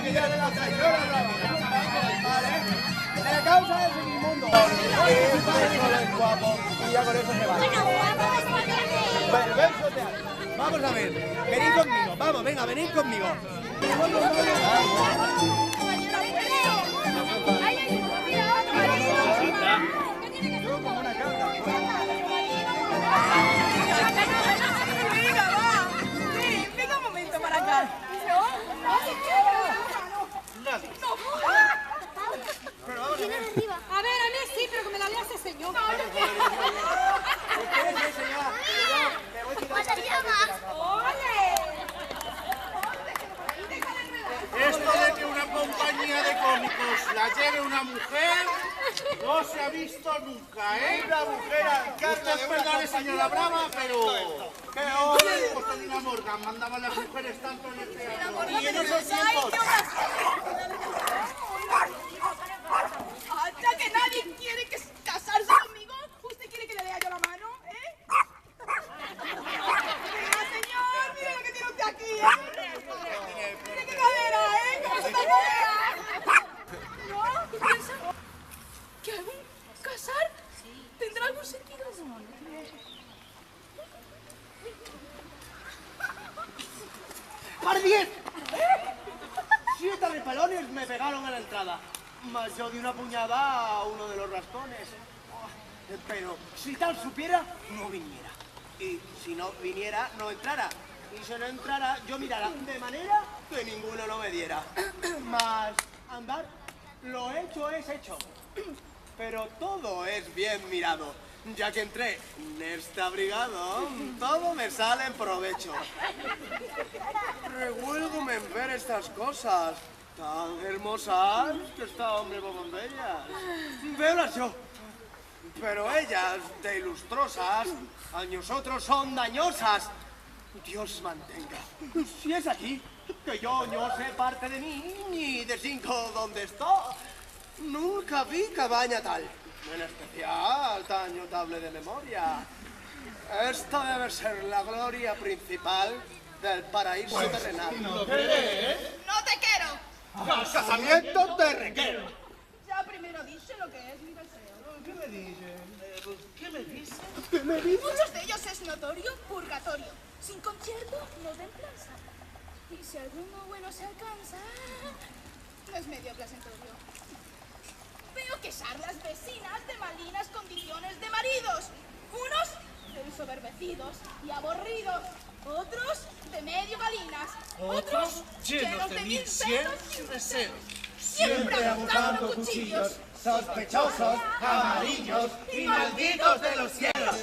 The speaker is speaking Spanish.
que ya le la traidora a la ¿vale? La causa es un inmundo. Solo es guapo y ya con eso se va. Bueno, vamos a ver. Venid conmigo. Vamos, venga, venid conmigo. Venga un momento para acá. A ver, a mí sí, pero que me la lea ese señor. Esto de que una compañía de cómicos la lleve una mujer no se ha visto nunca, ¿eh? Una mujer alcalde de una Perdone, señora Brava, pero... ¡Qué hombre! Josefina Morgan mandaba a las mujeres tanto en el teatro. Y en esos tiempos... Hasta que nadie quiere casarse conmigo, ¿usted quiere que le lea yo la mano? Venga, señor, mire lo que tiene usted aquí, Mire qué cadera, ¿Cómo se está cadera? ¿No? ¿Qué piensa? ¿Que algún casar tendrá algún sentido? ¡Par 10! 7 repalones me pegaron a la entrada. Más yo di una puñada a uno de los rascones. Pero si tal supiera, no viniera. Y si no viniera, no entrara. Y si no entrara, yo mirara de manera que ninguno lo me diera. Mas andar, lo hecho es hecho. Pero todo es bien mirado. Ya que entré en esta brigada, todo me sale en provecho. Revuélgome en ver estas cosas tan hermosas que esta hombre bellas. Veolas yo. Pero ellas, de ilustrosas, a nosotros son dañosas. Dios mantenga. Si es aquí, que yo no sé parte de mí, ni de 5 donde estoy. Nunca vi cabaña tal. En especial, tan notable de memoria. Esta debe ser la gloria principal del paraíso terrenal. ¡No te quiero! ¡Al casamiento te requiero! Ya primero dice lo que es mi deseo. ¿Qué me dice? ¿Qué me dice? ¿Qué me dice? Muchos de ellos es notorio purgatorio. Sin concierto no den plaza. Y si alguno bueno se alcanza, no es medio placentorio. Veo quejar las vecinas de malinas condiciones de maridos. Unos ensoberbecidos y aburridos. Otros de medio galinas. Otros llenos de mil celos y recelos. Siempre abusando cuchillos. Sospechosos, amarillos y malditos de los cielos.